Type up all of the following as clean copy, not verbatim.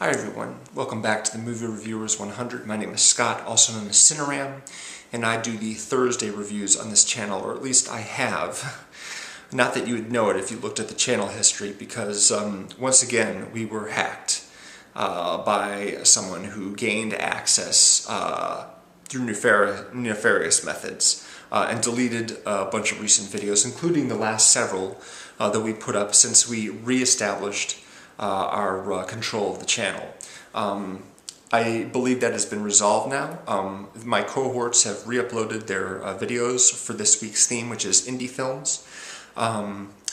Hi everyone, welcome back to the Movie Reviewers 100. My name is Scott, also known as Cineram, and I do the Thursday reviews on this channel, or at least I have. Not that you would know it if you looked at the channel history, because once again we were hacked by someone who gained access through nefarious methods and deleted a bunch of recent videos, including the last several that we put up since we re-established our control of the channel. I believe that has been resolved now. My cohorts have re-uploaded their videos for this week's theme, which is indie films.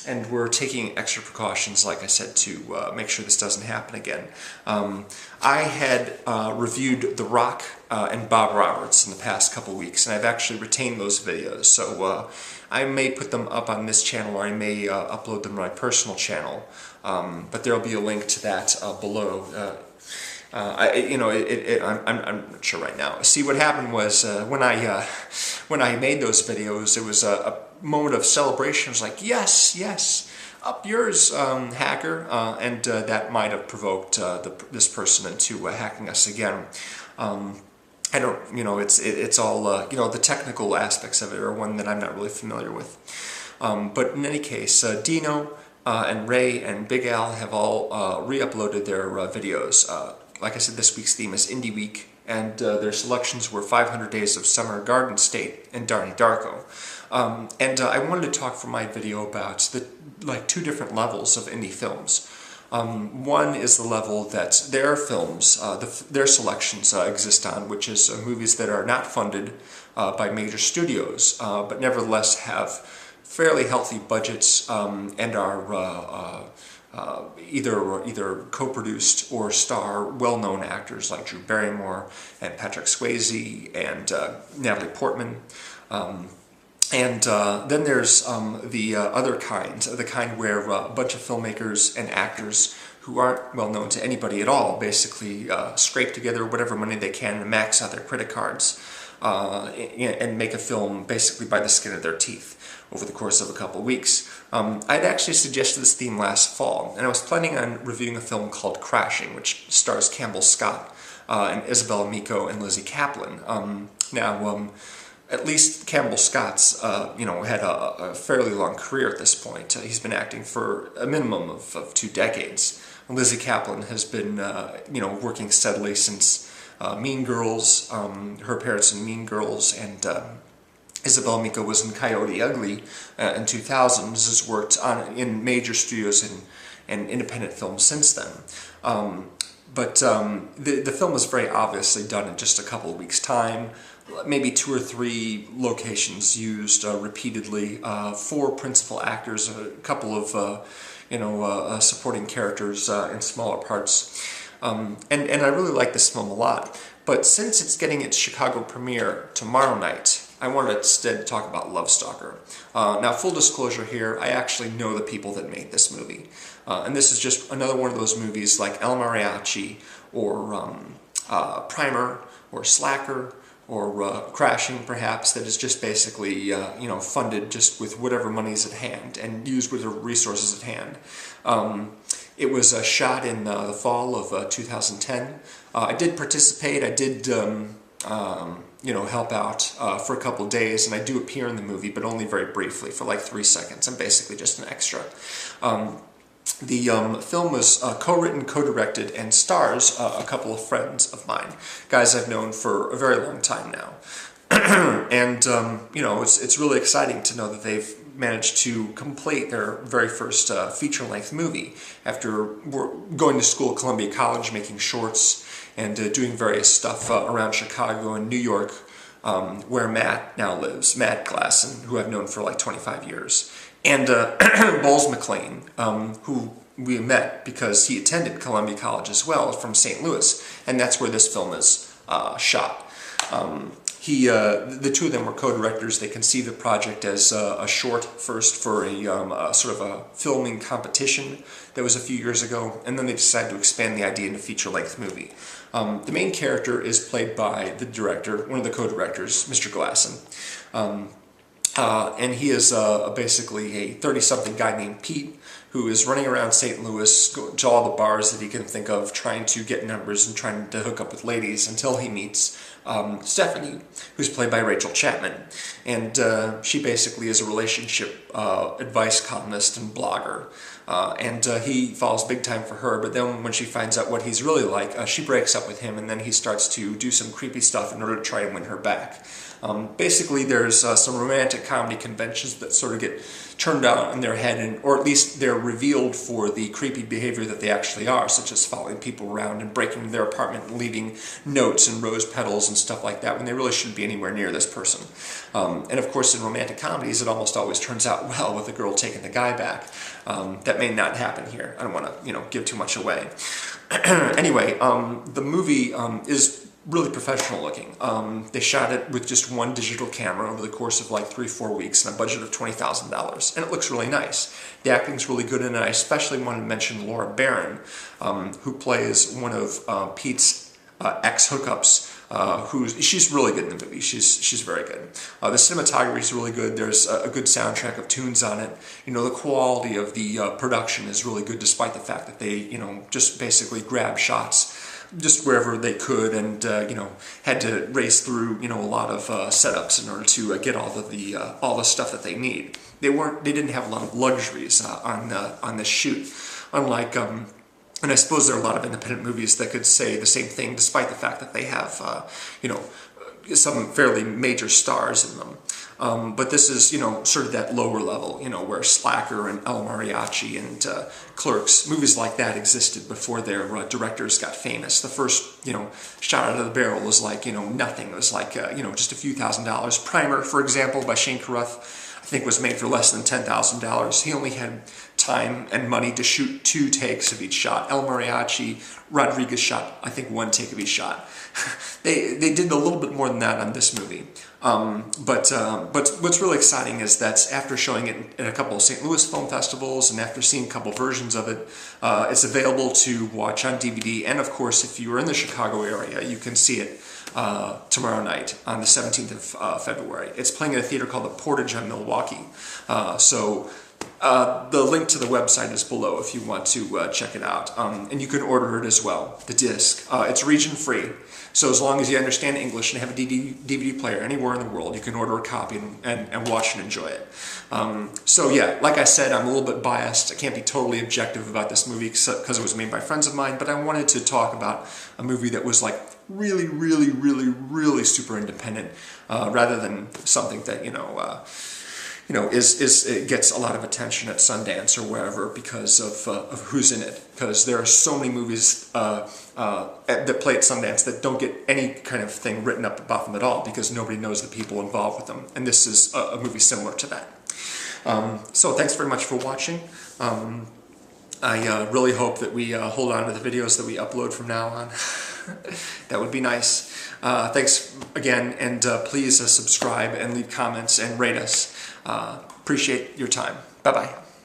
And we're taking extra precautions, like I said, to make sure this doesn't happen again. I had reviewed The Rock and Bob Roberts in the past couple weeks, and I've actually retained those videos. So I may put them up on this channel, or I may upload them to my personal channel. But there'll be a link to that below. I'm not sure right now. See, what happened was when I made those videos, it was a moment of celebration. It was like, yes, up yours, hacker, and that might have provoked this person into hacking us again. I don't, it's all, the technical aspects of it are one that I'm not really familiar with. But in any case, Dino and Ray and Big Al have all re-uploaded their videos. Like I said, this week's theme is Indie Week, and their selections were 500 Days of Summer, Garden State, and Donnie Darko. And I wanted to talk for my video about two different levels of indie films. One is the level that their films, their selections exist on, which is movies that are not funded by major studios, but nevertheless have fairly healthy budgets and are either co-produced or star well-known actors like Drew Barrymore and Patrick Swayze and Natalie Portman. And then there's the other kind, the kind where a bunch of filmmakers and actors who aren't well known to anybody at all basically scrape together whatever money they can to max out their credit cards and make a film basically by the skin of their teeth over the course of a couple weeks. I'd actually suggested this theme last fall, and I was planning on reviewing a film called Crashing, which stars Campbell Scott and Isabel Amico and Lizzie Kaplan. At least Campbell Scott's, had a fairly long career at this point. He's been acting for a minimum of 2 decades. Lizzie Kaplan has been, working steadily since Mean Girls, her appearance in Mean Girls, and Isabel Amico was in Coyote Ugly in 2000. Has worked in major studios and independent films since then. But the film was very obviously done in just a couple of weeks' time. Maybe 2 or 3 locations used repeatedly, 4 principal actors, a couple of supporting characters in smaller parts, and I really like this film a lot. But since it's getting its Chicago premiere tomorrow night, I wanted instead to talk about Love Stalker. Now, full disclosure here, I actually know the people that made this movie, and this is just another one of those movies like El Mariachi or Primer or Slacker, or Crashing, perhaps, that is just basically, funded just with whatever money's at hand and used with the resources at hand. It was shot in the fall of 2010. I did participate. I did, help out for a couple days, and I do appear in the movie, but only very briefly, for like 3 seconds. I'm basically just an extra. The film was co-written, co-directed, and stars a couple of friends of mine, guys I've known for a very long time now. And, it's really exciting to know that they've managed to complete their very first feature-length movie after going to school at Columbia College, making shorts, and doing various stuff around Chicago and New York, where Matt now lives, Matt Glasson, who I've known for like 25 years. And MacLean, who we met because he attended Columbia College as well, from St. Louis, and that's where this film is shot. The two of them were co-directors. They conceived the project as a short first for a sort of a filming competition that was a few years ago, and then they decided to expand the idea into a feature-length movie. The main character is played by the director, one of the co-directors, Mr. Glasson. And he is basically a 30-something guy named Pete who is running around St. Louis, going to all the bars that he can think of, trying to get numbers and trying to hook up with ladies until he meets Stephanie, who's played by Rachel Chapman. And she basically is a relationship advice columnist and blogger. And he falls big time for her, but then when she finds out what he's really like, she breaks up with him, and then he starts to do some creepy stuff in order to try and win her back. Basically, there's some romantic comedy conventions that sort of get turned out in their head, or at least they're revealed for the creepy behavior that they actually are, such as following people around and breaking into their apartment and leaving notes and rose petals and stuff like that when they really shouldn't be anywhere near this person. And of course, in romantic comedies, it almost always turns out well with a girl taking the guy back. That may not happen here. I don't want to, give too much away. Anyway, the movie is really professional looking. They shot it with just one digital camera over the course of like 3-4 weeks and a budget of $20,000, and it looks really nice. The acting's really good, and I especially wanted to mention Laura Barron, who plays one of Pete's ex-hookups. She's really good in the movie. She's very good. The cinematography is really good. There's a good soundtrack of tunes on it. The quality of the production is really good, despite the fact that they, just basically grab shots just wherever they could, and had to race through a lot of setups in order to get all the stuff that they need. They didn't have a lot of luxuries on this shoot, unlike. And I suppose there are a lot of independent movies that could say the same thing, despite the fact that they have, some fairly major stars in them. But this is, sort of that lower level, where Stalker and El Mariachi and Clerks, movies like that existed before their directors got famous. The first, shot out of the barrel was like, nothing. It was like, just a few $1,000s. Primer, for example, by Shane Carruth, I think was made for less than $10,000. He only had time and money to shoot 2 takes of each shot. El Mariachi, Rodriguez shot, I think, 1 take of each shot. They did a little bit more than that on this movie. But what's really exciting is that after showing it at a couple of St. Louis film festivals and after seeing a couple versions of it, it's available to watch on DVD. And of course, if you are in the Chicago area, you can see it tomorrow night on the 17th of February. It's playing at a theater called the Portage on Milwaukee. The link to the website is below if you want to check it out. And you can order it as well, the disc. It's region free, so as long as you understand English and have a DVD player anywhere in the world, you can order a copy and watch and enjoy it. So yeah, like I said, I'm a little bit biased. I can't be totally objective about this movie because it was made by friends of mine, but I wanted to talk about a movie that was like really, really, really, really super independent, rather than something that, it gets a lot of attention at Sundance or wherever because of who's in it. Because there are so many movies that play at Sundance that don't get any kind of thing written up about them at all because nobody knows the people involved with them. And this is a movie similar to that. So thanks very much for watching. I really hope that we hold on to the videos that we upload from now on. That would be nice. Thanks again, and please subscribe and leave comments and rate us. Appreciate your time. Bye-bye.